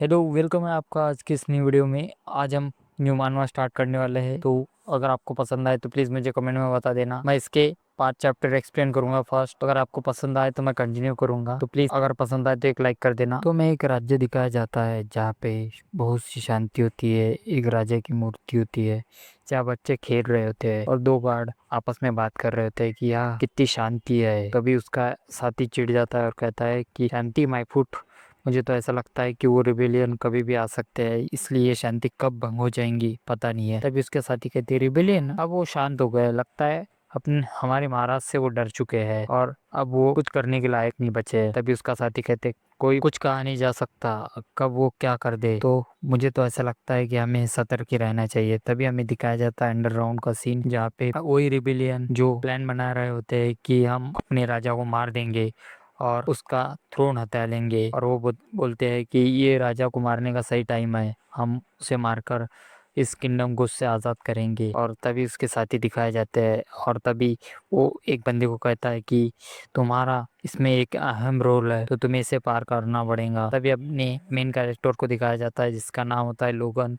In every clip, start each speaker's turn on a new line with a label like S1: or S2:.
S1: Hello, welcome है आपका आज की इस न्यू वीडियो में। आज हम न्यू मानवा स्टार्ट करने वाले हैं। तो अगर आपको पसंद आए तो प्लीज़ मुझे कमेंट में बता देना। मैं इसके 5 चैप्टर एक्सप्लेन करूंगा फर्स्ट। अगर आपको पसंद आए तो मैं कंटिन्यू करूंगा। तो प्लीज़ अगर पसंद आए तो एक लाइक कर देना। तो मैं एक राज्य दिखाया जाता है जहाँ पे बहुत सी शांति होती है। एक राजा की मूर्ति होती है जहाँ बच्चे खेल रहे होते हैं और दो गार्ड आपस में बात कर रहे होते हैं कि यहाँ कितनी शांति है। तभी उसका साथी चिढ़ जाता है और कहता है कि शांति माय फुट। मुझे तो ऐसा लगता है कि वो रिबेलियन कभी भी आ सकते हैं, इसलिए ये शांति कब भंग हो जाएंगी पता नहीं है। तभी उसके साथी कहते हैं रिबेलियन अब वो शांत हो गए, लगता है अपने हमारे महाराज से वो डर चुके हैं और अब वो कुछ करने के लायक नहीं बचे हैं। तभी उसका साथी कहते कोई कुछ कहा नहीं जा सकता, कब वो क्या कर दे। तो मुझे तो ऐसा लगता है कि हमें सतर्क ही रहना चाहिए। तभी हमें दिखाया जाता है अंडरग्राउंड का सीन जहाँ पे वही रिबेलियन जो प्लान बना रहे होते हैं कि हम अपने राजा को मार देंगे और उसका थ्रोन हटा लेंगे। और वो बोलते हैं कि ये राजा को मारने का सही टाइम है, हम उसे मारकर इस किंगडम को उससे आज़ाद करेंगे। और तभी उसके साथी दिखाए जाते हैं और तभी वो एक बंदे को कहता है कि तुम्हारा इसमें एक अहम रोल है, तो तुम्हें इसे पार करना पड़ेगा। तभी अपने मेन कैरेक्टर को दिखाया जाता है जिसका नाम होता है लोगन।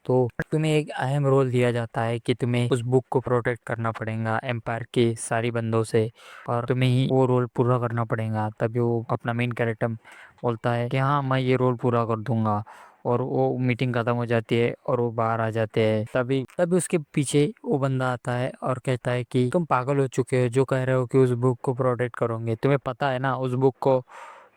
S1: तो तुम्हें एक अहम रोल दिया जाता है कि तुम्हें उस बुक को प्रोटेक्ट करना पड़ेगा एम्पायर के सारी बंदों से और तुम्हें ही वो रोल पूरा करना पड़ेगा। तभी वो अपना मेन कैरेक्टर बोलता है कि हाँ मैं ये रोल पूरा कर दूंगा। और वो मीटिंग खत्म हो जाती है और वो बाहर आ जाते हैं। तभी तभी उसके पीछे वो बंदा आता है और कहता है कि तुम पागल हो चुके हो जो कह रहे हो कि उस बुक को प्रोटेक्ट करोगे। तुम्हें पता है ना उस बुक को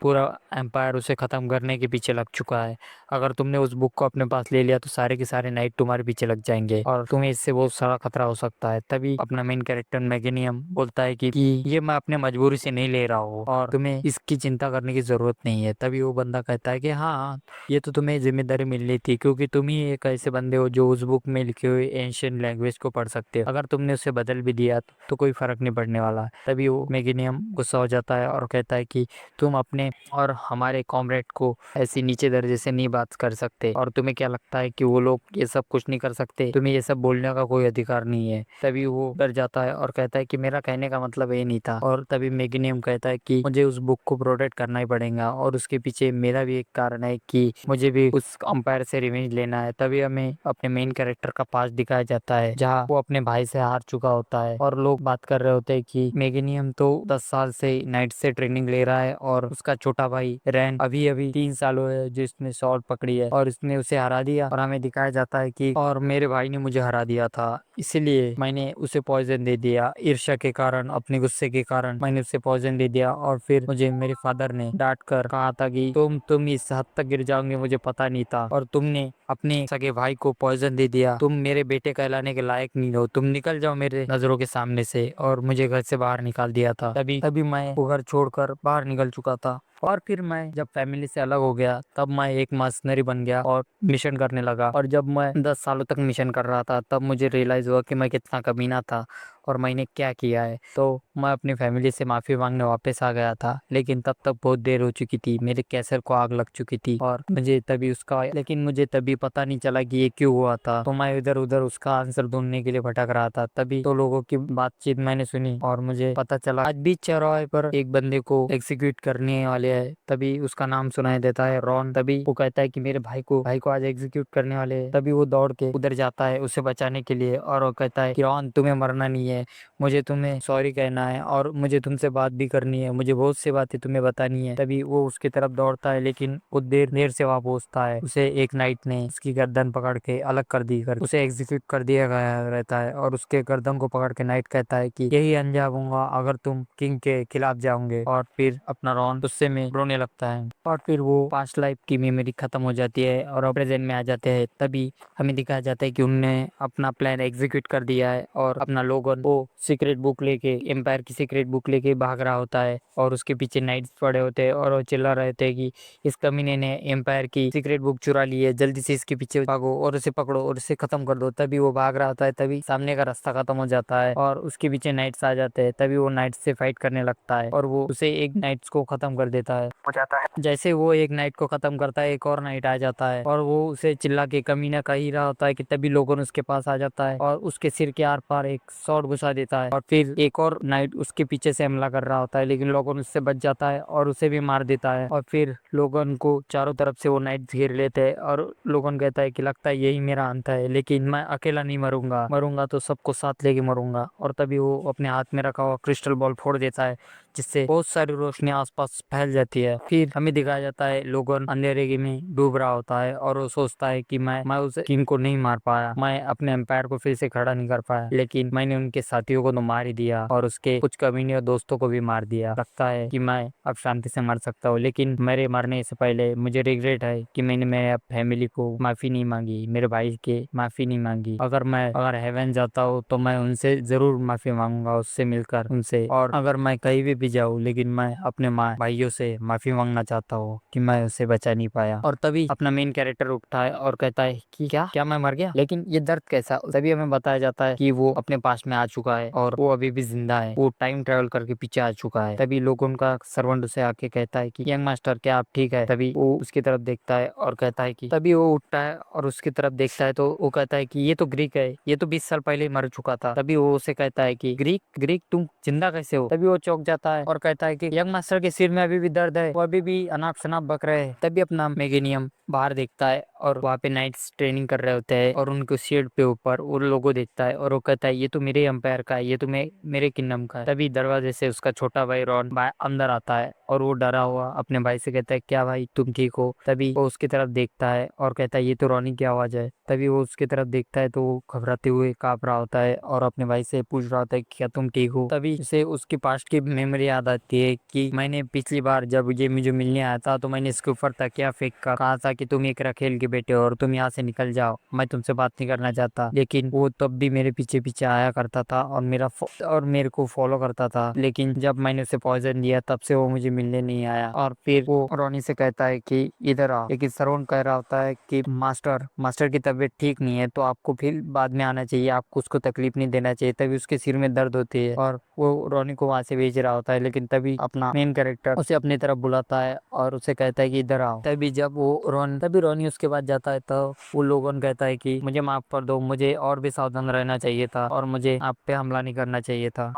S1: पूरा एम्पायर उसे खत्म करने के पीछे लग चुका है। अगर तुमने उस बुक को अपने पास ले लिया तो सारे के सारे नाइट तुम्हारे पीछे लग जाएंगे और तुम्हें इससे बहुत सारा खतरा हो सकता है। तभी अपना मेन कैरेक्टर मैगनीयम बोलता है कि ये मैं अपने मजबूरी से नहीं ले रहा हूँ और तुम्हें इसकी चिंता करने की जरूरत नहीं है। तभी वो बंदा कहता है कि हाँ ये तो तुम्हें जिम्मेदारी मिलनी थी, क्योंकि तुम ही एक ऐसे बंदे हो जो उस बुक में लिखे हुए एंशियंट लैंग्वेज को पढ़ सकते हो। अगर तुमने उसे बदल भी दिया तो कोई फर्क नहीं पड़ने वाला। तभी वो मैगनीयम गुस्सा हो जाता है और कहता है कि तुम अपने और हमारे कॉमरेड को ऐसी नीचे दर्जे से नहीं बात कर सकते। और तुम्हें क्या लगता है कि वो लोग ये सब कुछ नहीं कर सकते? तुम्हें ये सब बोलने का कोई अधिकार नहीं है। तभी वो डर जाता है और कहता है कि मेरा कहने का मतलब ये नहीं था। और तभी मैग्नीनियम कहता है कि मुझे उस बुक को प्रोटेक्ट करना ही पड़ेगा और उसके पीछे मेरा भी एक कारण है कि मुझे भी उस अंपायर से रिवेंज लेना है। तभी हमें अपने मेन कैरेक्टर का पास दिखाया जाता है जहाँ वो अपने भाई से हार चुका होता है और लोग बात कर रहे होते हैं कि मैग्नीनियम तो 10 साल से नाइट से ट्रेनिंग ले रहा है और उसका छोटा भाई रैन अभी अभी 3 साल हुए हैं जिसने शॉर्ट पकड़ी है और इसने उसे हरा दिया। और हमें दिखाया जाता है कि और मेरे भाई ने मुझे हरा दिया था, इसीलिए मैंने उसे पॉइजन दे दिया। ईर्ष्या के कारण, अपने गुस्से के कारण मैंने उसे पॉइजन दे दिया। और फिर मुझे मेरे फादर ने डांट कर कहा था कि तुम इस हद तक गिर जाओगे, मुझे पता नहीं था और तुमने अपने सगे भाई को पॉइजन दे दिया। तुम मेरे बेटे कहलाने के लायक नहीं हो, तुम निकल जाओ मेरे नजरों के सामने से। और मुझे घर से बाहर निकाल दिया था। तभी तभी मैं वो घर छोड़कर बाहर निकल चुका था। और फिर मैं जब फैमिली से अलग हो गया तब मैं एक मर्सनरी बन गया और मिशन करने लगा। और जब मैं 10 सालों तक मिशन कर रहा था तब मुझे रियलाइज हुआ कि मैं कितना कमीना था और मैंने क्या किया है। तो मैं अपनी फैमिली से माफी मांगने वापस आ गया था, लेकिन तब तक बहुत देर हो चुकी थी, मेरे कैसर को आग लग चुकी थी और मुझे तभी पता नहीं चला कि ये क्यों हुआ था। तो मैं इधर उधर उसका आंसर ढूंढने के लिए भटक रहा था। तभी तो लोगों की बातचीत मैंने सुनी और मुझे पता चला आज बीच चौराहे पर एक बंदे को एग्जीक्यूट करने वाले है। तभी उसका नाम सुनाई देता है रॉन। तभी वो कहता है कि मेरे भाई को आज एग्जीक्यूट करने वाले हैं। तभी वो दौड़ के उधर जाता है उसे बचाने के लिए और वो कहता है कि रॉन तुम्हें मरना नहीं है, मुझे तुम्हें सॉरी कहना है और मुझे तुमसे बात भी करनी है, मुझे बहुत सी बातें तुम्हें बतानी है। तभी वो उसकी तरफ दौड़ता है लेकिन वो देर देर से वहां पहुंचता है। उसे एक नाइट ने उसकी गर्दन पकड़ के अलग कर दी कर उसे एग्जीक्यूट कर दिया गया रहता है। और उसके गर्दन को पकड़ के नाइट कहता है कि यही अंजाम होगा अगर तुम किंग के खिलाफ जाओगे। और फिर अपना रॉन गुस्से में रोने लगता है और फिर वो पास्ट लाइफ की मेमोरी खत्म हो जाती है और प्रेजेंट में आ जाते हैं। तभी हमें दिखाया जाता है कि उनने अपना प्लान एग्जीक्यूट कर दिया है और अपना लोगन वो सीक्रेट बुक लेके एम्पायर की सीक्रेट बुक लेके भाग रहा होता है और उसके पीछे नाइट्स पड़े होते हैं और वो चिल्ला रहे थे कि इस कमीने ने एम्पायर की सीक्रेट बुक चुरा ली है, जल्दी से इसके पीछे भागो और उसे पकड़ो और उसे खत्म कर दो। तभी वो भाग रहा होता है, तभी सामने का रास्ता खत्म हो जाता है और उसके पीछे नाइट्स आ जाते हैं। तभी वो नाइट्स से फाइट करने लगता है और वो उसे एक नाइट्स को खत्म कर देता जाता है। जैसे वो एक नाइट को खत्म करता है, एक और नाइट आ जाता है और वो उसे चिल्ला के कमीना कह ही रहा होता है कि तभी लोगन उसके पास आ जाता है और उसके सिर के आर पार एक शॉट घुसा देता है और फिर एक और नाइट उसके पीछे से हमला कर रहा होता है, लेकिन लोगन उससे बच जाता है और उसे भी मार देता है। और फिर लोगन को चारों तरफ से वो नाइट घेर लेते हैं और लोगन कहता है कि लगता है यही मेरा अंत है, लेकिन मैं अकेला नहीं मरूंगा, मरूंगा तो सबको साथ लेके मरूंगा। और तभी वो अपने हाथ में रखा हुआ क्रिस्टल बॉल फोड़ देता है, जिससे बहुत सारी रोशनी आसपास फैल जाती है। फिर हमें दिखाया जाता है लोगन अंधेरे में डूब रहा होता है और वो सोचता है कि मैं उस किंग को नहीं मार पाया, मैं अपने एम्पायर को फिर से खड़ा नहीं कर पाया, लेकिन मैंने उनके साथियों को तो मार ही दिया और उसके कुछ कमीने और दोस्तों को भी मार दिया। लगता है कि मैं अब शांति से मर सकता हूँ, लेकिन मेरे मरने से पहले मुझे रिग्रेट है कि मैंने मेरे फैमिली को माफी नहीं मांगी, मेरे भाई के माफी नहीं मांगी। अगर हेवन जाता हूँ तो मैं उनसे जरूर माफी मांगूंगा, उससे मिलकर उनसे। और अगर मैं कहीं भी जाऊँ, लेकिन मैं अपने माँ भाइयों से माफी मांगना चाहता हूँ कि मैं उसे बचा नहीं पाया। और तभी अपना मेन कैरेक्टर उठता है और कहता है कि क्या क्या मैं मर गया, लेकिन ये दर्द कैसा। तभी हमें बताया जाता है कि वो अपने पास में आ चुका है और वो अभी भी जिंदा है, वो टाइम ट्रेवल करके पीछे आ चुका है। तभी लोग उनका सर्वेंट उसे आके कहता है कि यंग मास्टर क्या आप ठीक है। तभी वो उसकी तरफ देखता है और कहता है कि तभी वो उठता है और उसकी तरफ देखता है तो वो कहता है कि ये तो ग्रीक है, ये तो 20 साल पहले मर चुका था। तभी वो उसे कहता है कि ग्रीक ग्रीक तुम जिंदा कैसे हो। तभी वो चौंक जाता है और कहता है कि यंग मास्टर के सिर में अभी भी दर्द है, वो अभी भी अनाप शनाप बक रहे हैं। तभी अपना मेगेनियम बाहर देखता है और वहाँ पे नाइट्स ट्रेनिंग कर रहे होते हैं और उनको शेड पे ऊपर उन लोगों देखता है और वो कहता है ये तो मेरे एम्पायर का है, ये तो मेरे किंगडम का है। तभी दरवाजे से उसका छोटा भाई रॉन अंदर आता है और वो डरा हुआ अपने भाई से कहता है क्या भाई तुम ठीक हो। तभी वो उसकी तरफ देखता है और कहता है ये तो रॉनी की आवाज है। तभी वो उसकी तरफ देखता है तो वो घबराते हुए कांप रहा होता है और अपने भाई से पूछ रहा होता है क्या तुम ठीक हो। तभी उसे उसकी पास्ट की मेमोरी याद आती है कि मैंने पिछली बार जब ये मुझे मिलने आया था तो मैंने इसके ऊपर तकिया फेंक कर कहा था कि तुम एक रखेल के बेटे हो और तुम यहाँ से निकल जाओ, मैं तुमसे बात नहीं करना चाहता। लेकिन वो तब भी मेरे पीछे पीछे आया करता था और मेरे को फॉलो करता था, लेकिन जब मैंने उसे पॉइजन दिया तब से वो मुझे मिलने नहीं आया। और फिर वो रोनी से कहता है कि इधर आओ, लेकिन सरवण कह रहा होता है कि मास्टर की तबीयत ठीक नहीं है तो आपको फिर बाद में आना चाहिए, आपको उसको तकलीफ नहीं देना चाहिए। तभी उसके सिर में दर्द होती है और वो रोनी को वहां से भेज रहा होता है, लेकिन तभी अपना मेन कैरेक्टर उसे अपनी तरफ बुलाता है और उसे कहता है कि इधर आओ। तभी रोनी उसके बाद जाता है तो वो लोगन कहता है कि मुझे माफ कर दो, मुझे और भी सावधान रहना चाहिए था और मुझे आप पे हमला नहीं करना चाहिए था।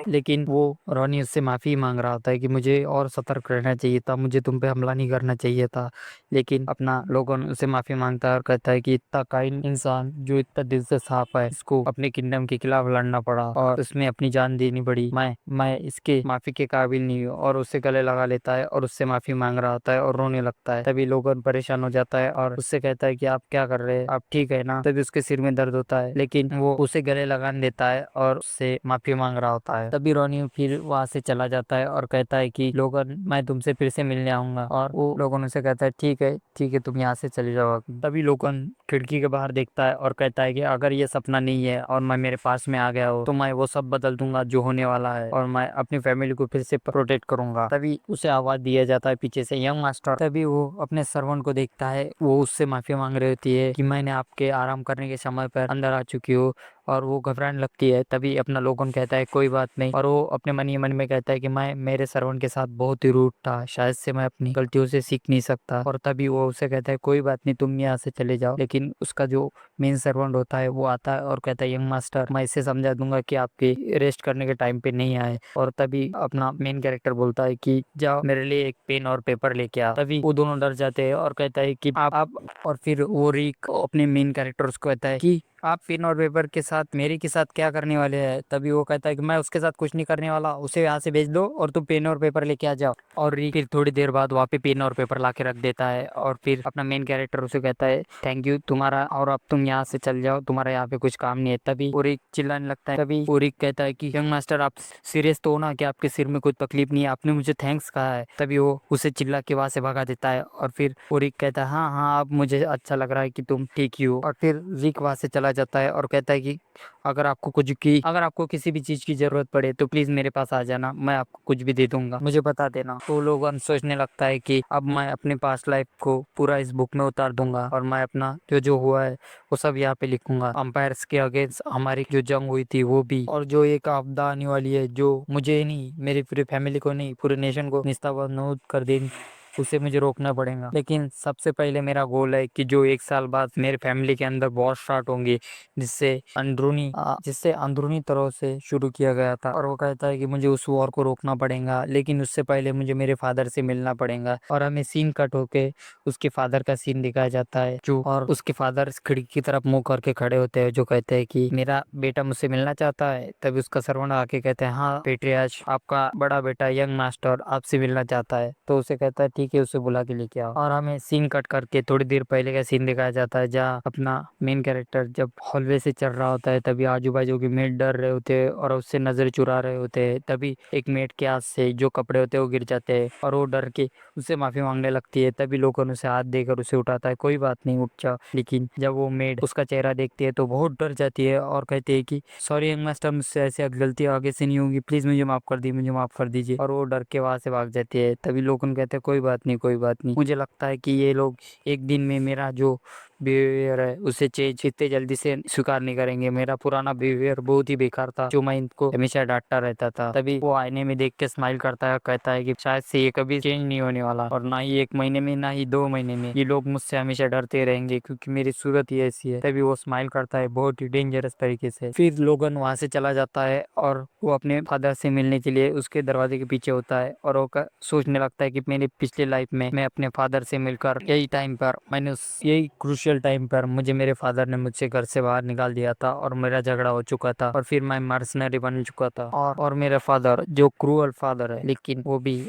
S1: लेकिन वो रोनी उससे माफी मांग रहा होता है कि मुझे और सतर्क रहना चाहिए था, मुझे तुम पे हमला नहीं करना चाहिए था। लेकिन अपना लोगन उसे माफी मांगता है और कहता है कि इतना काइंड इंसान जो इतना दिल से साफ है, इसको अपने किंगडम के खिलाफ लड़ना पड़ा और उसमें अपनी जान देनी पड़ी, मैं इसके माफी के काबिल नहीं हूँ। और उससे गले लगा लेता है और उससे माफी मांग रहा होता है और रोने लगता है। तभी लोगन परेशान हो जाता है और उससे कहता है कि आप क्या कर रहे हैं, आप ठीक है ना। तभी उसके सिर में दर्द होता है, लेकिन वो उसे गले लगान देता है और उससे माफी मांग रहा होता है। तभी रोनी फिर वहां से चला जाता है और कहता है कि लोगन मैं तुमसे फिर से मिलने आऊंगा। और वो लोगन उसे कहता है ठीक है तुम यहाँ से चले जाओ। तभी लोगन खिड़की के बाहर देखता है और कहता है कि अगर ये सपना नहीं है और मैं मेरे पास में आ गया हो तो मैं वो सब बदल दूंगा जो होने वाला है और मैं अपनी फैमिली को फिर से प्रोटेक्ट करूंगा। तभी उसे आवाज दिया जाता है पीछे से यंग मास्टर। तभी वो अपने सर्वेंट को देखता है, वो उससे माफी मांग रही होती है कि मैंने आपके आराम करने के समय पर अंदर आ चुकी हूँ और वो घबराने लगती है। तभी अपना लोगन कहता है कोई बात नहीं और वो अपने मन ही मन में कहता है कि मैं मेरे सर्वेंट के साथ बहुत ही रूड था, शायद से मैं अपनी गलतियों से सीख नहीं सकता। और तभी वो उसे कहता है कोई बात नहीं तुम यहाँ से चले जाओ। लेकिन उसका जो मेन सर्वेंट होता है वो आता है और कहता है यंग मास्टर मैं इसे समझा दूंगा कि आपके रेस्ट करने के टाइम पे नहीं आए। और तभी अपना मेन कैरेक्टर बोलता है कि जाओ मेरे लिए एक पेन और पेपर लेके आ। तभी वो दोनों डर जाते हैं और कहता है कि आप और फिर वो रिक अपने मेन कैरेक्टर उसको कहता है कि आप पेन और पेपर के साथ मेरी के साथ क्या करने वाले हैं। तभी वो कहता है कि मैं उसके साथ कुछ नहीं करने वाला, उसे यहाँ से भेज दो और तुम पेन और पेपर लेके आ जाओ। और रिक फिर थोड़ी देर बाद वहाँ पे पेन और पेपर ला के रख देता है और फिर अपना मेन कैरेक्टर उसे कहता है थैंक यू तुम्हारा, और अब तुम यहाँ से चल जाओ, तुम्हारा यहाँ पे कुछ काम नहीं है। तभी ओरिक चिल्लाने लगता है। तभी ओरिक कहता है कि यंग मास्टर आप सीरियस तो हो ना कि आपके सिर में कोई तकलीफ नहीं है, आपने मुझे थैंक्स कहा है। तभी वो उसे चिल्ला के वहां से भगा देता है और फिर ओरिक कहता है हाँ हाँ अब मुझे अच्छा लग रहा है कि तुम ठीक ही हो। और फिर रिक वहां से चला जाता है और कहता है कि अगर आपको किसी भी चीज की जरूरत पड़े तो प्लीज मेरे पास आ जाना, मैं आपको कुछ भी दे दूंगा, मुझे बता देना। तो लोगन सोचने लगता है कि अब मैं अपने पास्ट लाइफ को पूरा इस बुक में उतार दूंगा और मैं अपना जो जो हुआ है वो सब यहाँ पे लिखूंगा। अंपायर्स के अगेंस्ट हमारी जो जंग हुई थी वो भी, और जो एक आपदा आने वाली है जो मुझे नहीं, मेरी पूरी फैमिली को नहीं, पूरे नेशन को निस्तानाबूद कर देगी, उसे मुझे रोकना पड़ेगा। लेकिन सबसे पहले मेरा गोल है कि जो 1 साल बाद मेरे फैमिली के अंदर वॉर स्टार्ट होंगी, जिससे अंदरूनी तरह से शुरू किया गया था, और वो कहता है कि मुझे उस वॉर को रोकना पड़ेगा, लेकिन उससे पहले मुझे मेरे फादर से मिलना पड़ेगा। और हमें सीन कट होके उसके फादर का सीन दिखाया जाता है, जो और उसके फादर खिड़की की तरफ मुंह करके खड़े होते हैं, जो कहते हैं कि मेरा बेटा मुझसे मिलना चाहता है। तभी उसका सर्वेंट आके कहते हैं, हाँ पेट्रियार्च, आपका बड़ा बेटा यंग मास्टर आपसे मिलना चाहता है। तो उसे कहता है ठीक है, उसे बुला के लेके आओ। और हमें सीन कट करके थोड़ी देर पहले का सीन दिखाया जाता है, जहाँ अपना मेन कैरेक्टर जब हॉलवे से चल रहा होता है, तभी आजू बाजू के मेट डर रहे होते हैं और उससे नजर चुरा रहे होते हैं। तभी एक मेट के हाथ से जो कपड़े होते हैं वो गिर जाते हैं और वो डर के उससे माफी मांगने लगती है। तभी लोगों ने उसे हाथ देकर उसे उठाता है, कोई बात नहीं, उठ जा। लेकिन जब वो मेड उसका चेहरा देखती है तो बहुत डर जाती है और कहती है कि सॉरी यंग मास्टर, मुझसे ऐसे गलती आगे से नहीं होगी, प्लीज मुझे माफ कर दी, मुझे माफ कर दीजिए। और वो डर के वहां से भाग जाती है। तभी लोग कहते हैं कोई बात नहीं, कोई बात नहीं, मुझे लगता है कि ये लोग एक दिन में मेरा जो बिहेवियर है उसे चेंज इतने जल्दी से स्वीकार नहीं करेंगे। मेरा पुराना बिहेवियर बहुत ही बेकार था, जो मैं इनको हमेशा डांटता रहता था। तभी वो आईने में देख के स्माइल करता है, कहता है कि शायद से ये कभी चेंज नहीं होने वाला, और ना ही 1 महीने में, ना ही 2 महीने में, ये लोग मुझसे हमेशा डरते रहेंगे क्योंकि मेरी सूरत ही ऐसी है। तभी वो स्माइल करता है बहुत ही डेंजरस तरीके से। फिर लोगन वहां से चला जाता है और वो अपने फादर से मिलने के लिए उसके दरवाजे के पीछे होता है, और वो सोचने लगता है कि मेरी पिछले लाइफ में मैं अपने फादर से मिलकर यही क्रूशियल टाइम पर मुझे मेरे फादर ने मुझसे घर से बाहर निकाल दिया था और मेरा झगड़ा हो चुका था, और फिर मैं मर्सनरी बन चुका था। और मेरा फादर जो क्रूअल फादर है, लेकिन वो भी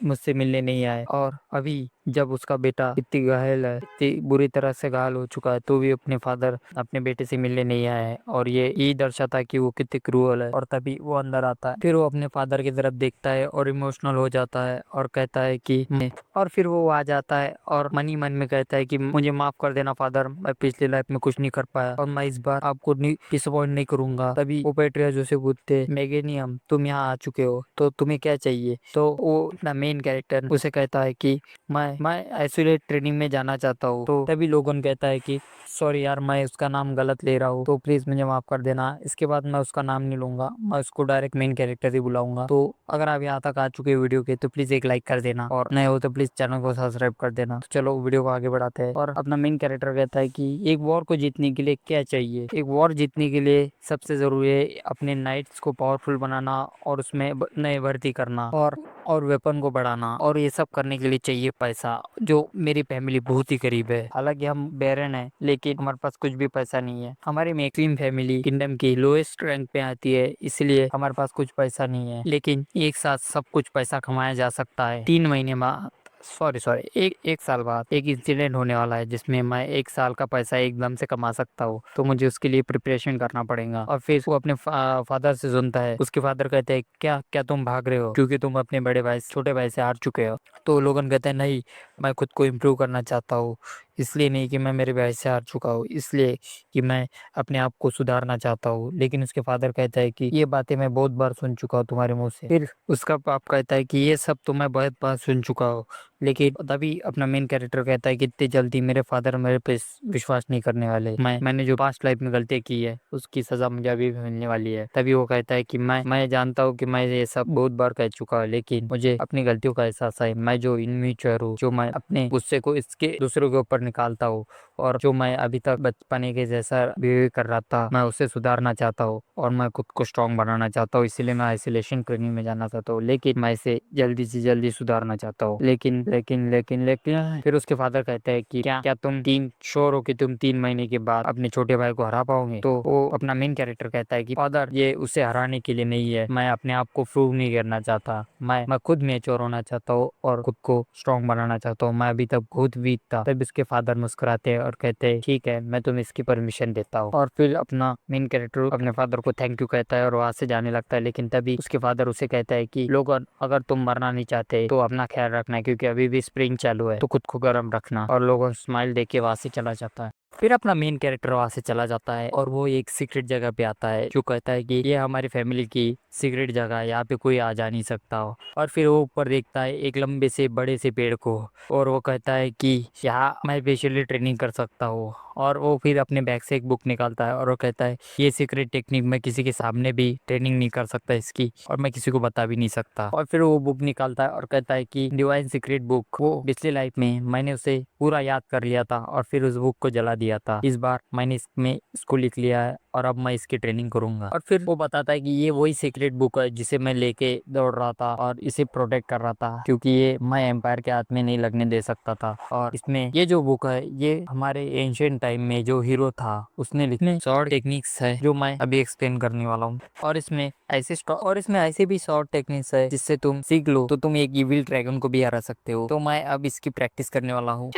S1: मुझसे मिलने नहीं आए। और अभी जब उसका बेटा इतनी घायल है, इतनी बुरी तरह से घायल हो चुका है, तो भी अपने फादर अपने बेटे से मिलने नहीं आया है, और ये दर्शाता है कि वो कितने क्रूअल है। और तभी वो अंदर आता है, फिर वो अपने फादर की तरफ देखता है और इमोशनल हो जाता है और कहता है कि और फिर वो आ जाता है और मन ही मन में कहता है कि मुझे माफ कर देना फादर, मैं पिछली लाइफ में कुछ नहीं कर पाया और मैं इस बार आपको डिसअपॉइंट नहीं करूंगा। तभी वो पेट्रिया जो से पूछते, मेगेनियम तुम यहाँ आ चुके हो तो तुम्हें क्या चाहिए? तो वो अपना मेन कैरेक्टर उसे कहता है कि मैं आइसोलेट ट्रेनिंग में जाना चाहता हूँ। तो तभी लोगन कहता है कि सॉरी यार, मैं उसका नाम गलत ले रहा हूँ, तो प्लीज मुझे माफ कर देना। इसके बाद मैं उसका नाम नहीं लूंगा, मैं उसको डायरेक्ट मेन कैरेक्टर ही बुलाऊंगा। तो अगर आप यहाँ तक आ चुके हैं वीडियो के तो प्लीज एक लाइक कर देना, और नए हो तो प्लीज चैनल को सब्सक्राइब कर देना। तो चलो वीडियो को आगे बढ़ाते हैं। और अपना मेन कैरेक्टर कहता है कि एक वॉर को जीतने के लिए क्या चाहिए? एक वॉर जीतने के लिए सबसे जरूरी है अपने नाइट्स को पावरफुल बनाना और उसमें नए भर्ती करना और वेपन को बढ़ाना, और ये सब करने के लिए चाहिए पैसा, जो मेरी फैमिली बहुत ही करीब है। हालांकि हम बैरन है, लेकिन हमारे पास कुछ भी पैसा नहीं है। हमारी मैक्सिम फैमिली किंगडम की लोएस्ट रैंक पे आती है, इसलिए हमारे पास कुछ पैसा नहीं है। लेकिन एक साथ सब कुछ पैसा कमाया जा सकता है। 3 महीने बाद, सॉरी एक साल बाद एक इंसिडेंट होने वाला है जिसमें मैं 1 साल का पैसा एकदम से कमा सकता हूँ, तो मुझे उसके लिए प्रिपरेशन करना पड़ेगा। और फिर वो अपने फादर से सुनता है। उसके फादर कहते हैं क्या क्या तुम भाग रहे हो क्योंकि तुम अपने छोटे भाई से हार चुके हो? तो लोगन कहते हैं नहीं, मैं खुद को इम्प्रूव करना चाहता हूँ, इसलिए नहीं कि मैं मेरे भाई से हार चुका हूँ, इसलिए कि मैं अपने आप को सुधारना चाहता हूँ। लेकिन उसके फादर कहता है कि ये बातें मैं बहुत बार सुन चुका हूँ तुम्हारे मुंह से। फिर उसका बाप कहता है कि ये सब तो मैं बहुत बार सुन चुका हूँ, लेकिन तभी अपना मेन कैरेक्टर कहता है कि इतनी जल्दी मेरे फादर मेरे पे विश्वास नहीं करने वाले। मैंने जो पास्ट लाइफ में गलती की है उसकी सजा मुझे अभी भी मिलने वाली है। तभी वो कहता है कि मैं जानता हूँ कि मैं ये सब बहुत बार कह चुका हूँ, लेकिन मुझे अपनी गलतियों का एहसास है। मैं जो इनमेच्योर हूँ, जो मैं अपने गुस्से को इसके दूसरों के ऊपर निकालता हूँ, और जो मैं अभी तक बचपने के जैसा बिहेव कर रहा था, मैं उसे सुधारना चाहता हूँ और मैं खुद को स्ट्रांग बनाना चाहता हूँ। इसीलिए मैं आइसोलेशन ट्रेनिंग में जाना चाहता हूँ, लेकिन मैं इसे जल्दी से जल्दी सुधारना चाहता हूँ। लेकिन फिर उसके फादर कहते हैं कि क्या तुम श्योर हो कि तुम 3 महीने के बाद अपने छोटे भाई को हरा पाओगे? तो वो अपना मेन कैरेक्टर कहता है कि फादर, ये उसे हराने के लिए नहीं है, मैं अपने आप को प्रूव नहीं करना चाहता, मैं खुद मेच्योर होना चाहता हूँ और खुद को स्ट्रांग बनाना चाहता हूँ, मैं अभी तक बहुत वीक था। तब इसके फादर मुस्कुराते हैं और कहते हैं ठीक है, मैं तुम्हें इसकी परमिशन देता हूँ। और फिर अपना मेन कैरेक्टर अपने फादर को थैंक यू कहता है और वहां से जाने लगता है। लेकिन तभी उसके फादर उसे कहता है कि लोगन, अगर तुम मरना नहीं चाहते तो अपना ख्याल रखना, क्योंकि अभी भी स्प्रिंग चालू है, तो खुद को गर्म रखना। और लोगन स्माइल देके वहां से चला जाता है। फिर अपना मेन कैरेक्टर वहां से चला जाता है और वो एक सीक्रेट जगह पे आता है जो कहता है कि ये हमारी फैमिली की सीक्रेट जगह है, यहाँ पे कोई आ जा नहीं सकता हो। और फिर वो ऊपर देखता है एक लंबे से बड़े से पेड़ को और वो कहता है कि यहाँ मैं स्पेशली ट्रेनिंग कर सकता हूँ। और वो फिर अपने बैग से एक बुक निकालता है और वो कहता है ये सीक्रेट टेक्निक मैं किसी के सामने भी ट्रेनिंग नहीं कर सकता इसकी, और मैं किसी को बता भी नहीं सकता। और फिर वो बुक निकालता है और कहता है कि डिवाइन सीक्रेट बुक, वो पिछली लाइफ में मैंने उसे पूरा याद कर लिया था और फिर उस बुक को जला दिया था। इस बार मैंने इसमें इसको लिख लिया है और अब मैं इसकी ट्रेनिंग करूंगा। और फिर वो बताता है कि ये वही सीक्रेट बुक है जिसे मैं लेके दौड़ रहा था और इसे प्रोटेक्ट कर रहा था, क्योंकि ये मैं एम्पायर के हाथ में नहीं लगने दे सकता था। और इसमें ये जो बुक है ये हमारे एंशियंट टाइम में जो हीरो था उसने लिखने शॉर्ट टेक्निक्स है जो मैं अभी एक्सप्लेन करने वाला हूँ। और इसमें ऐसे भी शॉर्ट टेक्निक्स है जिससे तुम सीख लो तो तुम एक इविल ड्रैगन को भी हरा सकते हो। तो मैं अब इसकी प्रैक्टिस करने वाला हूँ।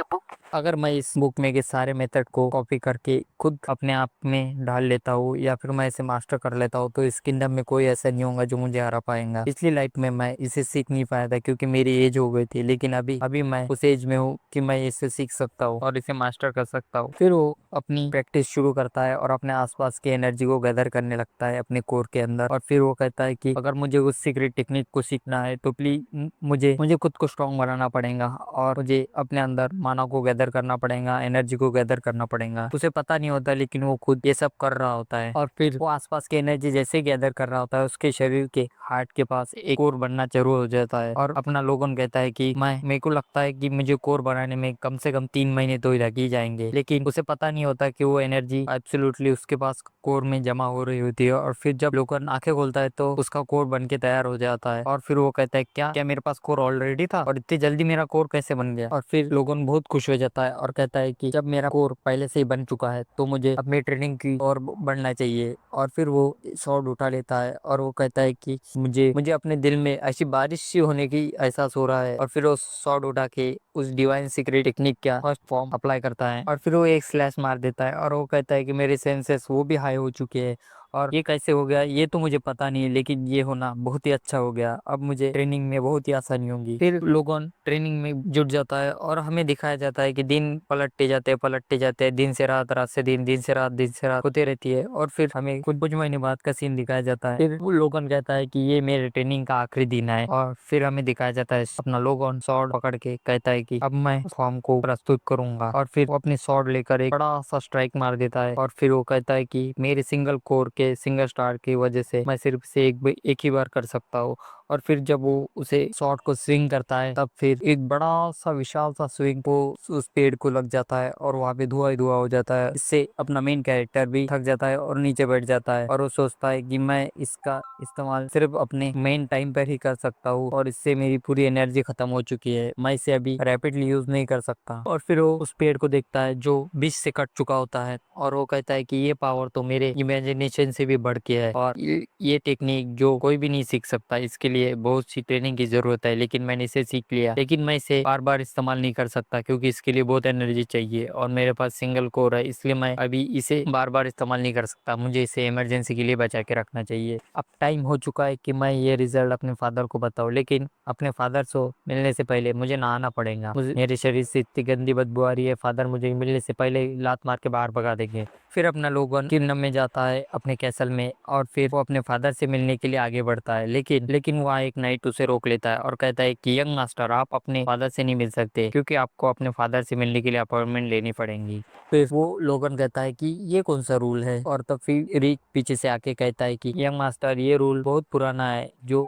S1: अगर मैं इस बुक में के सारे मेथड को कॉपी करके खुद अपने आप में डाल लेता हूँ या फिर मैं इसे मास्टर कर लेता हूँ तो इस किंगडम में कोई ऐसा नहीं होगा जो मुझे हरा पाएगा। पिछली लाइफ में मैं इसे सीख नहीं पाया था क्योंकि मेरी एज हो गई थी, लेकिन अभी अभी मैं उस एज में हूँ कि मैं इसे सीख सकता हूँ और इसे मास्टर कर सकता हूँ। फिर वो अपनी प्रैक्टिस शुरू करता है और अपने आसपास की एनर्जी को गैदर करने लगता है अपने कोर के अंदर। और फिर वो कहता है कि अगर मुझे उस सीक्रेट टेक्निक को सीखना है तो प्लीज मुझे मुझे खुद को स्ट्रॉन्ग बनाना पड़ेगा और मुझे अपने अंदर माना को गैदर करना पड़ेगा, एनर्जी को गैदर करना पड़ेगा। उसे पता नहीं होता लेकिन वो खुद ये सब कर रहा होता है। और फिर वो आसपास की एनर्जी जैसे गैदर कर रहा होता है उसके शरीर के हार्ट के पास एक कोर बनना जरूर हो जाता है। और अपना लोगन कहता है कि मेरे को लगता है कि मुझे कोर बनाने में कम से कम 3 महीने तो लग ही जाएंगे, लेकिन उसे पता नहीं होता कि वो एनर्जी एब्सोल्युटली उसके पास कोर में जमा हो रही होती है। और फिर जब लोगन आंखें खोलता है तो उसका कोर बन के तैयार हो जाता है। और फिर वो कहता है क्या क्या मेरे पास कोर ऑलरेडी था और इतनी जल्दी मेरा कोर कैसे बन गया। और फिर लोगन बहुत खुश हो जाता है और कहता है कि जब मेरा कोर पहले से ही बन चुका है तो मुझे अपनी ट्रेनिंग की और बढ़ना चाहिए। और फिर वो स्वॉर्ड उठा लेता है और वो कहता है कि मुझे मुझे अपने दिल में ऐसी बारिश सी होने की एहसास हो रहा है। और फिर वो स्वॉर्ड उठा के उस डिवाइन सीक्रेट टेक्निक का फर्स्ट फॉर्म अप्लाई करता है और फिर वो एक स्लैश मार देता है और वो कहता है कि मेरे सेंसेस वो भी हाई हो चुके हैं। और ये कैसे हो गया ये तो मुझे पता नहीं है, लेकिन ये होना बहुत ही अच्छा हो गया। अब मुझे ट्रेनिंग में बहुत ही आसानी होगी। फिर लोगों ट्रेनिंग में जुट जाता है और हमें दिखाया जाता है कि दिन पलटते जाते हैं, दिन से रात, रात से दिन, दिन से रात, दिन से रात होते रहती है। और फिर हमें कुछ महीने बाद का सीन दिखाया जाता है। फिर वो लोगन कहता है कि ये मेरे ट्रेनिंग का आखिरी दिन है। और फिर हमें दिखाया जाता है अपना लोगन स्वॉर्ड पकड़ के कहता है कि अब मैं फॉर्म को प्रस्तुत करूंगा। और फिर वो अपनी स्वॉर्ड लेकर एक बड़ा सा स्ट्राइक मार देता है। और फिर वो कहता है कि मेरे सिंगल कोर के सिंगल स्टार की वजह से मैं सिर्फ से एक ही बार कर सकता हूँ। और फिर जब वो उसे शॉट को स्विंग करता है तब फिर एक बड़ा सा विशाल सा स्विंग को उस पेड़ को लग जाता है और वहां पे धुआं ही धुआं हो जाता है। इससे अपना मेन कैरेक्टर भी थक जाता है और नीचे बैठ जाता है और वो सोचता है कि मैं इसका इस्तेमाल सिर्फ अपने मेन टाइम पर ही कर सकता हूँ और इससे मेरी पूरी एनर्जी खत्म हो चुकी है, मैं इसे अभी रैपिडली यूज नहीं कर सकता। और फिर वो उस पेड़ को देखता है जो बीच से कट चुका होता है और वो कहता है कि ये पावर तो मेरे इमेजिनेशन से भी बढ़ के है और ये टेक्निक जो कोई भी नहीं सीख सकता, इसके लिए बहुत सी ट्रेनिंग की जरूरत है, लेकिन मैंने इसे सीख लिया। लेकिन मैं इसे बार बार इस्तेमाल नहीं कर सकता क्योंकि इसके लिए बहुत एनर्जी चाहिए और मेरे पास सिंगल कोर है, इसलिए मैं अभी इसे बार बार इस्तेमाल नहीं कर सकता, मुझे इसे इमरजेंसी के लिए बचा के रखना चाहिए। अब टाइम हो चुका है कि मैं ये रिजल्ट अपने फादर को बताऊं, लेकिन अपने फादर से मिलने से पहले मुझे नहाना पड़ेगा। मेरे शरीर से इतनी गंदी बदबू आ रही है, फादर मुझे मिलने से पहले लात मार के बाहर भगा देंगे। फिर अपना लोगन किंगडम में जाता है अपने कैसल में और फिर वो अपने फादर से मिलने के लिए आगे बढ़ता है, लेकिन वहाँ एक नाइट उसे रोक लेता है और कहता है कि यंग मास्टर आप अपने फादर से नहीं मिल सकते क्योंकि आपको अपने फादर से मिलने के लिए अपॉइंटमेंट लेनी पड़ेगी। फिर वो लोगन कहता है कि ये कौन सा रूल है। और तब फिर रिक पीछे से आके कहता है कि यंग मास्टर ये रूल बहुत पुराना है जो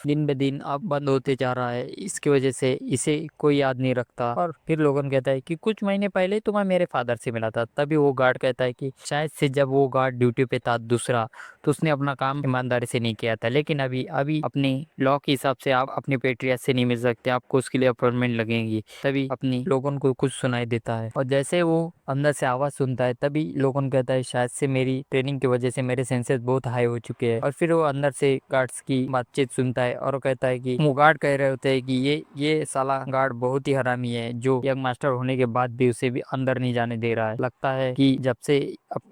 S1: दिन ब दिन अब बंद होते जा रहा है, इसकी वजह से इसे कोई याद नहीं रखता। और फिर लोगन कहता है कि कुछ महीने पहले तो मैं मेरे फादर से मिला था। तभी वो गार्ड कहता है कि शायद से जब वो गार्ड ड्यूटी पे था दूसरा तो उसने अपना काम ईमानदारी से नहीं किया था, लेकिन अभी अभी अपने लॉ के हिसाब से आप अपने पेट्रियट से नहीं मिल सकते, आपको उसके लिए अपॉइंटमेंट लगेगी। तभी अपनी लोगन को कुछ सुनाई देता है और जैसे वो अंदर से आवाज सुनता है तभी लोगन कहता है शायद से मेरी ट्रेनिंग की वजह से मेरे सेंसेस बहुत हाई हो चुके हैं। और फिर वो अंदर से से गार्ड्स की बातचीत सुनता है और कहता है कि वो गार्ड कह रहे होते हैं कि ये साला गार्ड बहुत ही हरामी है, जो यंग मास्टर होने के बाद भी उसे भी अंदर नहीं जाने दे रहा है। लगता है कि जब से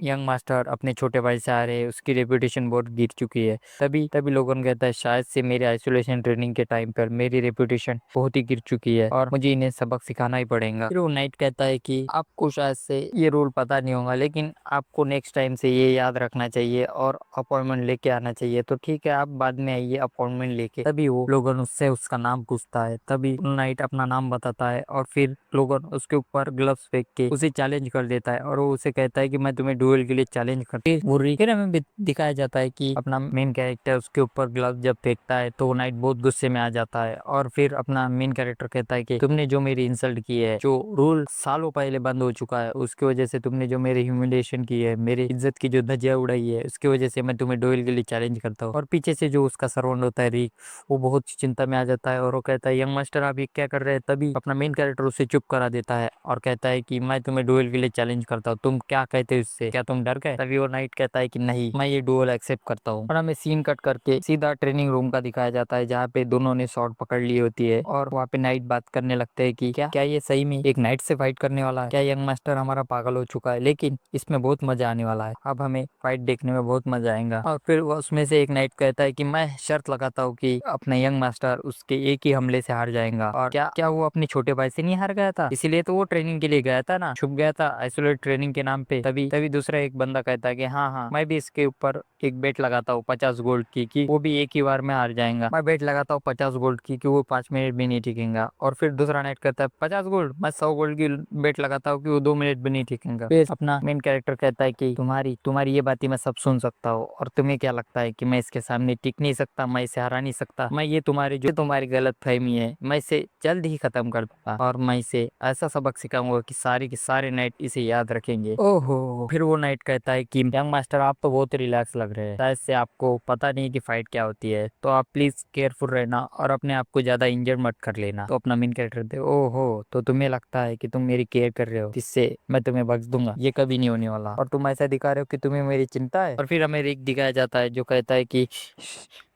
S1: यंग मास्टर अपने छोटे भाई से आ रहे हैं उसकी रेपुटेशन बहुत गिर चुकी है। तभी तभी लोगन कहता है शायद से मेरे आइसोलेशन ट्रेनिंग के टाइम पर मेरी रेपुटेशन बहुत ही गिर चुकी है और मुझे इन्हें सबक सिखाना ही पड़ेगा। फिर वो नाइट कहता है कि आपको शायद से ये रूल पता नहीं होगा, लेकिन आपको नेक्स्ट टाइम से ये याद रखना चाहिए और अपॉइंटमेंट लेके आना चाहिए। तो ठीक है, आप बाद में आइए अपॉइंटमेंट लेके। तभी वो लोगन उससे उसका नाम पूछता है। तभी नाइट अपना नाम बताता है और फिर लोगन उसके ऊपर ग्लव्स फेंक के उसे चैलेंज कर देता है और वो उसे कहता है कि मैं तुम्हें डुएल के लिए चैलेंज करती हूँ। फिर हमें दिखाया जाता है कि अपना मेन कैरेक्टर उसके ऊपर ग्लव जब फेंकता है तो नाइट बहुत गुस्से में आ जाता है और फिर अपना मेन कैरेक्टर कहता है कि तुमने जो मेरी इंसल्ट की है, जो रूल सालों पहले बंद हो चुका है, उसकी वजह से तुमने जो मेरी ह्यूमिलेशन की है, मेरी इज्जत की जो धज्जियां उड़ाई है, उसकी वजह से मैं तुम्हें डुएल के लिए चैलेंज करता हूँ। और पीछे से जो उसका सर्वेंट होता है रिक, वो बहुत चिंता में आ जाता है और वो कहता है यंग मास्टर आप ये क्या कर रहे हैं। तभी अपना मेन कैरेक्टर उसे चुप करा देता है और कहता है कि मैं तुम्हें डुएल के लिए चैलेंज करता हूँ, तुम क्या कहते हो इससे, क्या तुम डर गए। तभी वो नाइट कहता है कि नहीं, मैं ये डुएल एक्सेप्ट करता हूँ। और हमें सीन कट करके सीधा ट्रेनिंग रूम का दिखाया जाता है जहाँ पे दोनों ने शॉट पकड़ ली होती है और वहाँ पे नाइट बात करने लगते हैं कि क्या क्या ये सही में एक नाइट से फाइट करने वाला है, क्या यंग मास्टर हमारा पागल हो चुका है। लेकिन इसमें बहुत मजा आने वाला है, अब हमें फाइट देखने में बहुत मजा आएगा। और फिर वो उसमें से एक नाइट कहता है कि मैं शर्त लगाता हूँ कि अपने यंग मास्टर उसके एक ही हमले से हार जाएगा। और क्या क्या वो अपने छोटे भाई से नहीं हार गया था, इसीलिए तो वो ट्रेनिंग के लिए गया था ना, छुप गया था आइसोलेट ट्रेनिंग के नाम पे। तभी तभी दूसरा एक बंदा कहता है कि हाँ हाँ, मैं भी इसके ऊपर एक बेट लगाता हूँ 50 गोल्ड की कि वो भी एक ही बार में हार जाएगा। मैं बेट लगाता हूँ 50 गोल्ड की कि वो 5 मिनट भी नहीं टिकेगा। और फिर दूसरा नाइट कहता है 50 गोल्ड, मैं 100 गोल्ड की बेट लगाता हूँ कि वो 2 मिनट भी नहीं टिकेगा। फिर अपना मेन कैरेक्टर कहता है कि तुम्हारी तुम्हारी ये बातें मैं सब सुन सकता हूँ और तुम्हें क्या लगता है कि मैं इसके सामने टिक नहीं सकता, मैं इसे हरा नहीं सकता। मैं ये तुम्हारी गलत फहमी है, मैं इसे जल्द ही खत्म कर दूंगा और मैं इसे ऐसा सबक सिखाऊंगा कि सारे के सारे नाइट इसे याद रखेंगे। ओहो। फिर वो नाइट कहता है कि यंग मास्टर आप तो बहुत रिलैक्स लग रहे हैं, शायद से आपको पता नहीं कि फाइट क्या होती है, तो आप प्लीज केयरफुल रहना और अपने आप को ज्यादा इंजर्ड मत कर लेना। तो अपना मेन कैरेक्टर दे, ओहो तो तुम्हें लगता है कि तुम मेरी केयर कर रहे हो, इससे मैं तुम्हें बख्श दूंगा, ये कभी नहीं होने वाला और तुम ऐसा दिखा रहे हो कि तुम्हें मेरी चिंता है। और फिर हमें रिक दिखाया जाता है जो कहता है कि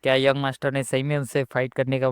S1: क्या यंग मास्टर ने सही में उनसे फाइट करने का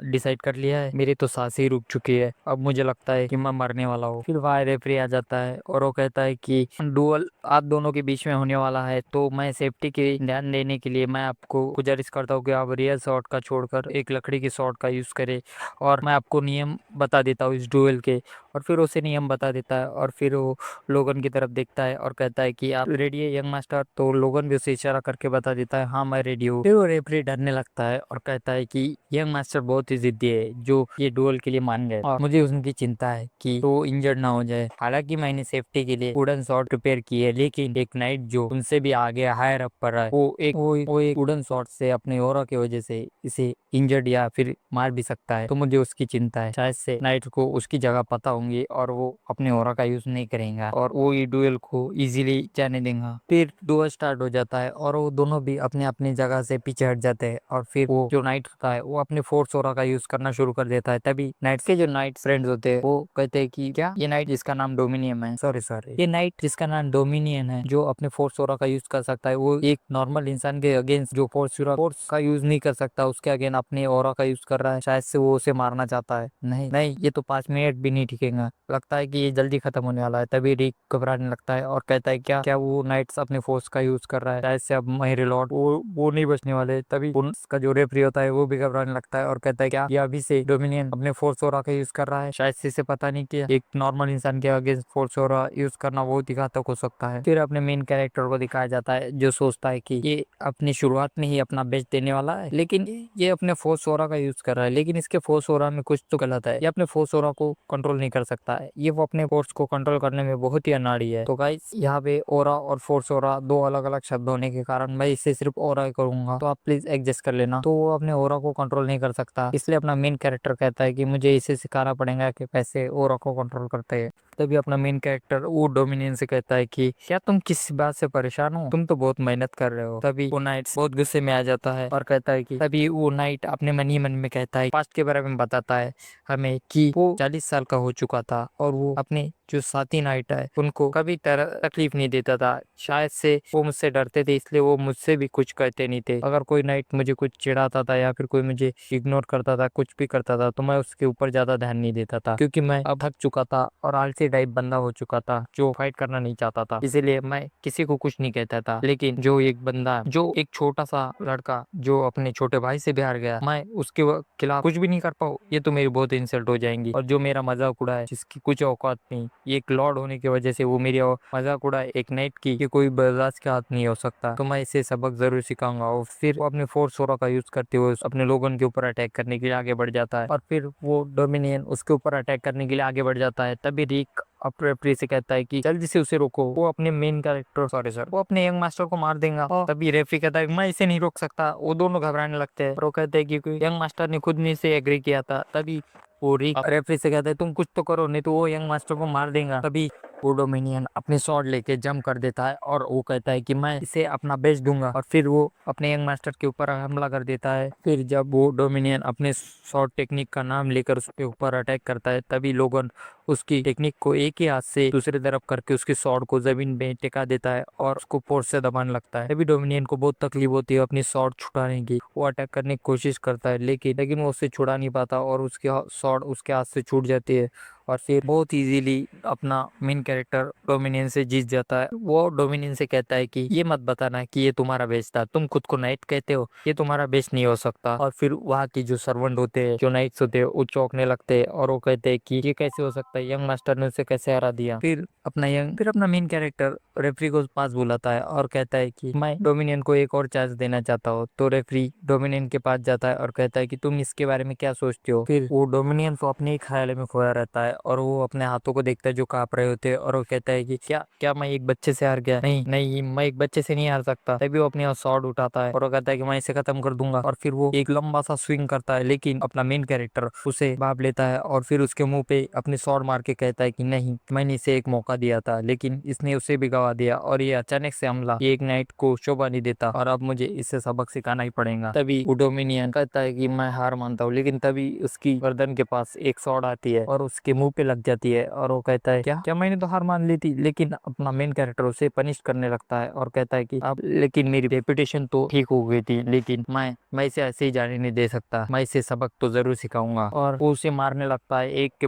S1: डिसाइड कर लिया है, मेरी तो सांसें ही रुक चुकी है, अब मुझे लगता है कि मैं मरने वाला हूँ। फिर वहाँ रेफरी आ जाता है और वो कहता है कि डुअल आप दोनों के बीच में होने वाला है, तो मैं सेफ्टी के ध्यान देने के लिए मैं आपको गुजारिश करता हूँ कि आप रियल शॉट का छोड़कर एक लकड़ी की शॉट का यूज करें और मैं आपको नियम बता देता हूँ इस डुएल के। और फिर उसे नियम बता देता है और फिर वो लोगन की तरफ देखता है और कहता है कि आप रेडी है यंग मास्टर। तो लोगन भी उसे इशारा करके बता देता है हाँ मैं रेडी हूँ। फिर वो रेफरी डरने लगता है और कहता है कि यंग मास्टर बहुत ही जिद्दी है जो ये डुएल के लिए मान गए और मुझे उनकी चिंता है कि वो इंजर्ड ना हो जाए। हालांकि मैंने सेफ्टी के लिए वुडन शॉट प्रिपेयर की है, लेकिन एक नाइट जो उनसे भी आगे हायर अप पर है वो एक वुडन शॉट से अपने ओरा की वजह से इसे इंजर्ड या फिर मार भी सकता है। तो मुझे उसकी चिंता है, शायद से नाइट को उसकी जगह पता होंगी और वो अपने ओरा का यूज नहीं करेगा और वो ये डुएल को इजीली जाने देगा। फिर डुएल स्टार्ट हो जाता है और वो दोनों भी अपने अपनी जगह से पीछे हट जाते हैं और फिर वो जो नाइट होता है वो अपने फोर्स ओरा का यूज करना शुरू कर देता है। तभी नाइट के जो नाइट फ्रेंड्स होते हैं वो कहते हैं कि क्या ये नाइट जिसका नाम डोमिनियन है, सॉरी ये नाइट जिसका नाम डोमिनियन है जो अपने फोर्स ओरा का यूज कर सकता है, वो एक नॉर्मल इंसान के अगेंस्ट जो फोर्स का यूज नहीं कर सकता उसके अगेंस्ट अपने ओरा का यूज कर रहा है। शायद से वो उसे मारना चाहता है। नहीं नहीं, ये तो 5 मिनट भी नहीं टिकेगा, लगता है कि ये जल्दी खत्म होने वाला है। तभी रिक घबराने लगता है और कहता है क्या क्या वो नाइट्स अपने फोर्स का यूज कर रहा है, शायद से अब मेरे लॉर्ड वो नहीं बचने वाले। तभी उसका जो रेफरी होता है वो भी घबराने लगता है और कहता है क्या ये अभी से डोमिनियन अपने फोर्स ओरा का यूज कर रहा है, शायद से इसे पता नहीं कि एक नॉर्मल इंसान के अगेंस्ट फोर्स ओरा यूज करना बहुत ही घातक हो सकता है। फिर अपने मेन कैरेक्टर को दिखाया जाता है जो सोचता है कि ये अपनी शुरुआत में ही अपना बेच देने वाला है, लेकिन ये अपने फोर्स ओरा का यूज कर रहा है, लेकिन इसके फोर्स ओरा में कुछ तो गलत है, ये अपने फोर्स ओरा को कंट्रोल नहीं कर सकता है, ये वो अपने फोर्स को कंट्रोल करने में बहुत ही अनाड़ी है। तो गाइस यहाँ पे ओरा और फोर्स ओरा दो अलग अलग शब्द होने के कारण मैं इसे सिर्फ ओरा ही करूंगा, तो आप प्लीज एडजस्ट कर लेना। तो वो अपने ओरा को कंट्रोल नहीं कर सकता, इसलिए अपना मेन कैरेक्टर कहता है कि मुझे इसे सिखाना पड़ेगा कि कैसे ओरा को कंट्रोल करते हैं। तभी अपना मेन कैरेक्टर वो डोमिनियन से कहता है कि क्या तुम किस बात से परेशान हो, तुम तो बहुत मेहनत कर रहे हो। तभी वो नाइट बहुत गुस्से में आ जाता है और कहता है कि तभी वो नाइट अपने मन ही मन में कहता है पास्ट के बारे में बताता है हमें कि वो 40 साल का हो चुका था और वो अपने जो साथी नाइट है उनको कभी तरह तकलीफ नहीं देता था। शायद से वो मुझसे डरते थे, इसलिए वो मुझसे भी कुछ कहते नहीं थे। अगर कोई नाइट मुझे कुछ चिढ़ाता था या फिर कोई मुझे इग्नोर करता था, कुछ भी करता था, तो मैं उसके ऊपर ज्यादा ध्यान नहीं देता था, क्योंकि मैं अब थक चुका था और आलसी टाइप बंदा हो चुका था जो फाइट करना नहीं चाहता था। इसीलिए मैं किसी को कुछ नहीं कहता था। लेकिन जो एक बंदा, जो एक छोटा सा लड़का जो अपने छोटे भाई से भी हार गया, मैं उसके खिलाफ कुछ भी नहीं कर पाऊँ, ये तो मेरी बहुत इंसल्ट हो जाएंगी। और जो मेरा मजाक उड़ाए, जिसकी कुछ औकात नहीं, ये एक लॉर्ड होने की वजह से वो मेरी मजाक उड़ाए एक नाइट की, कि कोई बर्दाश्त के हाथ नहीं हो सकता, तो मैं इसे सबक जरूर सिखाऊंगा। और फिर वो अपने फोर्स ओरा का यूज करते हुए अपने लोगन के ऊपर अटैक करने के लिए आगे बढ़ जाता है, और फिर वो डोमिनियन उसके ऊपर अटैक करने के लिए आगे बढ़ जाता है। तभी रिक अपने रेफरी से कहता है कि जल्दी से उसे रोको, वो अपने मेन कैरेक्टर, सॉरी सर, वो अपने यंग मास्टर को मार देगा। और तभी रेफरी कहता है मैं इसे नहीं रोक सकता। वो दोनों घबराने लगते हैं, और वो कहते हैं कि यंग मास्टर ने खुद नहीं से एग्री किया था। तभी वो रिक रेफरी से कहता है तुम कुछ तो करो, नहीं तो वो यंग मास्टर को मार देगा। तभी वो डोमिनियन अपने स्वॉर्ड लेके जंप कर देता है और वो कहता है कि मैं इसे अपना बेस्ट दूंगा, और फिर वो अपने यंग मास्टर के ऊपर हमला कर देता है। फिर जब वो डोमिनियन अपने स्वॉर्ड टेक्निक का नाम लेकर उसके ऊपर अटैक करता है, तभी लोगन उसकी टेक्निक को एक ही हाथ से दूसरी तरफ करके उसके स्वॉर्ड को जमीन में टिका देता है और उसको फोर्स से दबाने लगता है। तभी डोमिनियन को बहुत तकलीफ होती है अपनी स्वॉर्ड छुड़ाने की। वो अटैक करने की कोशिश करता है, लेकिन वो उससे छुड़ा नहीं पाता और उसकी स्वॉर्ड उसके हाथ से छूट जाती है, और फिर बहुत इजीली अपना मेन कैरेक्टर डोमिनियन से जीत जाता है। वो डोमिनियन से कहता है कि ये मत बताना कि ये तुम्हारा बेस्ट था, तुम खुद को नाइट कहते हो, ये तुम्हारा बेस्ट नहीं हो सकता। और फिर वहाँ की जो सर्वेंट होते हैं, जो नाइट्स होते हैं, वो चौंकने लगते हैं और वो कहते हैं कि ये कैसे हो सकता है, यंग मास्टर ने उसे कैसे हरा दिया। फिर अपना मेन कैरेक्टर रेफरी को पास बुलाता है और कहता है कि मैं डोमिनियन को एक और चांस देना चाहता हूँ। तो रेफरी डोमिनियन के पास जाता है और कहता है कि तुम इसके बारे में क्या सोचते हो। फिर वो डोमिनियन तो अपने ही ख्याल में खोया रहता है और वो अपने हाथों को देखता है जो कांप रहे होते हैं, और वो कहता है कि क्या क्या मैं एक बच्चे से हार गया? नहीं नहीं, मैं एक बच्चे से नहीं हार सकता। तभी वो अपने स्वॉर्ड उठाता है और वो कहता है कि मैं इसे खत्म कर दूंगा, और फिर वो एक लंबा सा स्विंग करता है, लेकिन अपना मेन कैरेक्टर उसे भाप लेता है और फिर उसके मुंह पे अपने स्वॉर्ड मार के कहता है कि नहीं, मैंने इसे एक मौका दिया था, लेकिन इसने उसे भी गवा दिया, और ये अचानक से हमला ये एक नाइट को शोभा नहीं देता, और अब मुझे इससे सबक सिखाना ही पड़ेगा। तभी वो डोमिनियन कहता है कि मैं हार मानता हूँ, लेकिन तभी उसकी गर्दन के पास एक स्वॉर्ड आती है और उसके मुंह पे लग जाती है, और वो कहता है क्या क्या मैंने तो हार मान ली थी। लेकिन अपना मेन कैरेक्टर उसे पनिश करने लगता है और कहता है कि अब लेकिन मेरी रेपुटेशन तो ठीक हो गई थी, लेकिन मैं इसे ऐसे ही जाने नहीं दे सकता, मैं इसे सबक तो जरूर सिखाऊंगा। और वो उसे मारने लगता है, एक के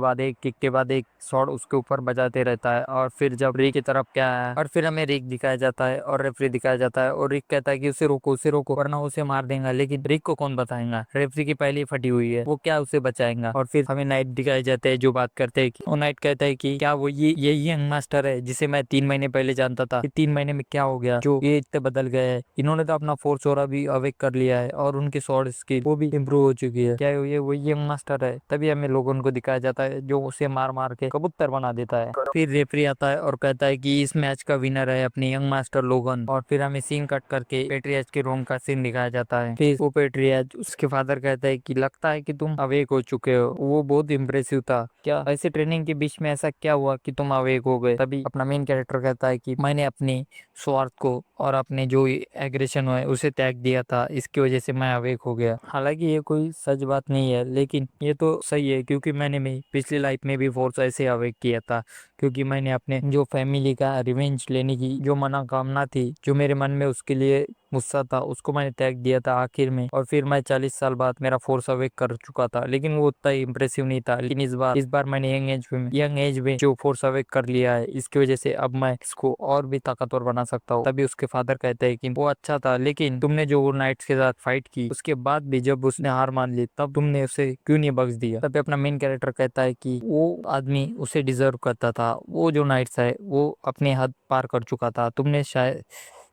S1: बाद एक शॉट उसके ऊपर बजाते रहता है। और फिर जब रिक की तरफ क्या है, और फिर हमें रिक दिखाया जाता है और रेफरी दिखाया जाता है, और रिक कहता है कि उसे रोको वरना उसे मार देगा। लेकिन रिक को कौन बताएगा, रेफरी की पहली फटी हुई है, वो क्या उसे बचाएगा। और फिर हमें नाइट दिखाए जाते हैं जो बात करते हैं कि वो नाइट कहता है कि क्या वो ये यंग मास्टर है जिसे मैं 3 महीने पहले जानता था, 3 महीने में क्या हो गया जो ये इतने बदल गए हैं। इन्होंने तो अपना फोर्स और भी अवेक कर लिया है और उनकी स्वॉर्ड स्किल वो भी इम्प्रूव हो चुकी है, क्या ये वही यंग मास्टर है। तभी हमें लोगों को दिखाया जाता है जो उसे मार मार के कबूतर बना देता है। फिर रेफरी आता है और कहता है कि इस मैच का विनर है अपने यंग मास्टर लोगन। और फिर हमें सीन कट करके पेट्रियाज के रूम का सीन दिखाया जाता है। फिर वो पेट्रियाज उसके फादर कहता है कि लगता है कि तुम अवेक हो चुके हो। वो बहुत इम्प्रेसिव था, क्या ऐसे ट्रेनिंग के बीच में ऐसा क्या हुआ कि तुम अवेक हो गए। तभी अपना मेन कैरेक्टर कहता है कि मैंने अपने स्वार्थ को और अपने जो एग्रेशन है उसे त्याग दिया था, इसकी वजह से मैं अवेक हो गया। हालांकि ये कोई सच बात नहीं है, लेकिन ये तो सही है क्योंकि मैंने भी पिछली लाइफ में भी फोर्स ऐसे अवेक किया था, क्योंकि मैंने अपने जो फैमिली का रिवेंज लेने की जो मनोकामना थी, जो मेरे मन में उसके लिए गुस्सा था, उसको मैंने त्याग दिया था आखिर में। और फिर मैं 40 साल बाद मेरा फोर्स अवेक कर चुका था, लेकिन वो उतना इम्प्रेसिव नहीं था। लेकिन इस बार मैंने यंग एज में जो फोर्स अवेक कर लिया है, इसकी वजह से अब मैं इसको और भी ताकतवर बना सकता हूँ। तभी उसके फादर कहते हैं कि वो अच्छा था, लेकिन तुमने जो वो नाइट्स के साथ फाइट की उसके बाद भी जब उसने हार मान ली तब तुमने उसे क्यों नहीं बख्श दिया। तभी अपना मेन कैरेक्टर कहता है कि वो आदमी उसे डिजर्व करता था, वो जो नाइट्स है वो अपने हद पार कर चुका था। तुमने शायद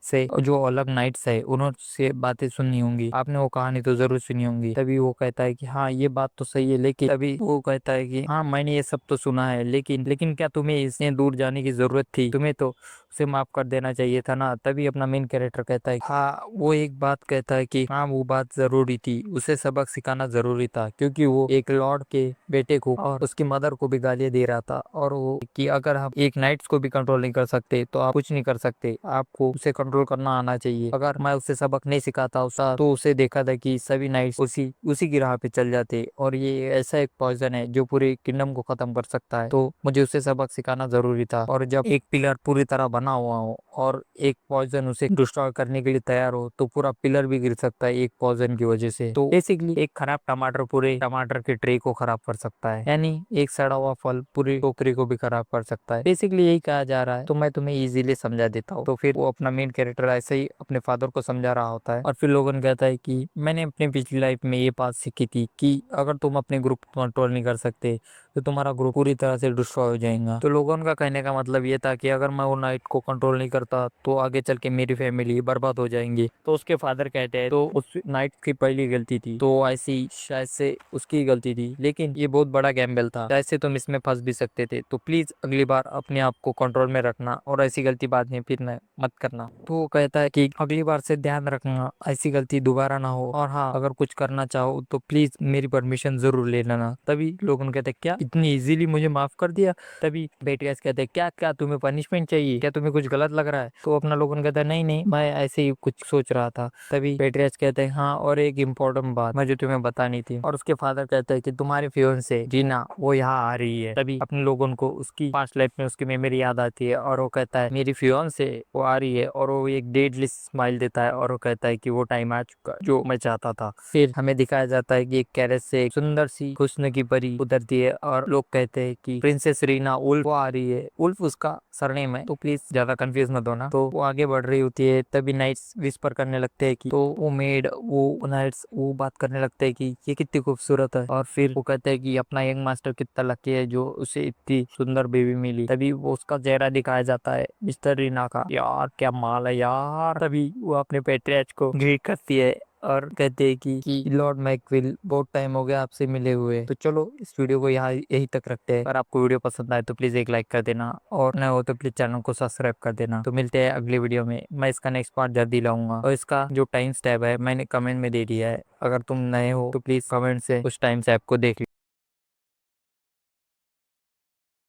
S1: से जो अलग नाइट्स है उन्होंने बातें सुननी होंगी, आपने वो कहानी तो जरूर सुनी होंगी। तभी वो कहता है कि हाँ ये बात तो सही है, लेकिन तभी वो कहता है कि हाँ मैंने ये सब तो सुना है, लेकिन क्या तुम्हें इससे दूर जाने की जरूरत थी? तुम्हें तो उसे माफ कर देना चाहिए था ना। तभी अपना मेन कैरेक्टर कहता है हाँ वो एक बात कहता है कि हाँ वो बात जरूरी थी, उसे सबक सिखाना जरूरी था, क्योंकि वो एक लॉर्ड के बेटे को और उसकी मदर को भी गालियां दे रहा था। और वो कि अगर हम एक नाइट्स को भी कंट्रोल नहीं कर सकते तो आप कुछ नहीं कर सकते, आपको उसे कंट्रोल करना आना चाहिए। अगर मैं उसे सबक नहीं सिखाता उसका तो उसे देखा था कि सभी नाइट्स उसी उसी की राह पे चल जाते, और ये ऐसा एक पॉइजन है जो पूरे किंगडम को खत्म कर सकता है। तो मुझे उसे सबक सिखाना जरूरी था। और जब एक पिलर पूरी तरह बना हुआ हो और एक पॉइजन उसे डिस्ट्रॉय करने के लिए तैयार हो तो पूरा पिलर भी गिर सकता है एक पॉइजन की वजह से। तो बेसिकली एक खराब टमाटर पूरे टमाटर के ट्रे को खराब कर सकता है, यानी एक सड़ा हुआ फल पूरी टोकरी को भी खराब कर सकता है। बेसिकली यही कहा जा रहा है। तो मैं तुम्हें इजीली समझा देता हूँ। तो फिर वो अपना मेन कैरेक्टर ऐसे ही अपने फादर को समझा रहा होता है, और फिर लोगन कहता है कि मैंने अपनी पिछली लाइफ में ये बात सीखी थी कि अगर तुम अपने ग्रुप को कंट्रोल नहीं कर सकते तो तुम्हारा ग्रुप पूरी तरह से डिस्ट्रॉय हो जाएगा। तो लोगों का कहने का मतलब ये था कि अगर मैं वो नाइट को कंट्रोल नहीं करता तो आगे चल के मेरी फैमिली बर्बाद हो जाएंगी। तो उसके फादर कहते हैं तो उस नाइट की पहली गलती थी, तो ऐसी शायद से उसकी गलती थी, लेकिन ये बहुत बड़ा गैम्बल था, शायद से तुम इसमें फंस भी सकते थे। तो प्लीज अगली बार अपने आप को कंट्रोल में रखना और ऐसी गलती बाद में फिर मत करना। तो वो कहता है कि अगली बार से ध्यान रखना ऐसी गलती दोबारा ना हो, और हाँ अगर कुछ करना चाहो तो प्लीज मेरी परमिशन जरूर ले लेना। तभी लोग कहते हैं क्या इतनी इजीली मुझे माफ कर दिया? तभी बेटियास कहते हैं क्या क्या तुम्हें पनिशमेंट चाहिए, क्या तुम्हें कुछ गलत लग रहा है? तो अपना लोगन कहता है नहीं नहीं मैं ऐसे ही कुछ सोच रहा था। तभी बेटियास कहते हैं हाँ और एक इम्पोर्टेंट बात मुझे तुम्हें बतानी थी। और उसके फादर कहते हैं कि तुम्हारी फियोंसे जीना वो यहाँ आ रही है। तभी अपने लोगों को उसकी पास्ट लाइफ में उसकी मेमोरी याद आती है, और वो कहता है मेरी फियोंसे वो आ रही है, और वो एक डेडली स्माइल देता है और वो कहता है कि वो टाइम आ चुका जो मैं चाहता था। फिर हमें दिखाया जाता है कि एक कैरेट से एक सुंदर सी हुस्न की परी उतरती है, और लोग कहते हैं कि प्रिंसेस रीना उल्फ वो आ रही है। उल्फ उसका सरनेम है, तो प्लीज ज्यादा कंफ्यूज मत होना। तो वो आगे बढ़ रही होती है, तभी नाइट्स विस्पर करने लगते हैं कि तो वो मेड वो नाइट्स वो बात करने लगते हैं कि ये कितनी खूबसूरत है। और फिर वो कहते हैं कि अपना यंग मास्टर कितना लकी है जो उसे इतनी सुंदर बेबी मिली। तभी वो उसका चेहरा दिखाया जाता है मिस्टर रीना का। यार क्या माल है यार। तभी वो अपने पेट्रियाच को ग्रीट करती है और कहते हैं कि लॉर्ड मैकविल बहुत टाइम हो गया आपसे मिले हुए। तो चलो इस वीडियो को यहाँ यही तक रखते हैं। अगर आपको वीडियो पसंद आए तो प्लीज एक लाइक कर देना, और नए हो तो प्लीज चैनल को सब्सक्राइब कर देना। तो मिलते हैं अगली वीडियो में। मैं इसका नेक्स्ट पार्ट जल्दी लाऊंगा, और इसका जो टाइम स्टैप है मैंने कमेंट में दे दिया है। अगर तुम नए हो तो प्लीज कमेंट से उस टाइम स्टैप को देख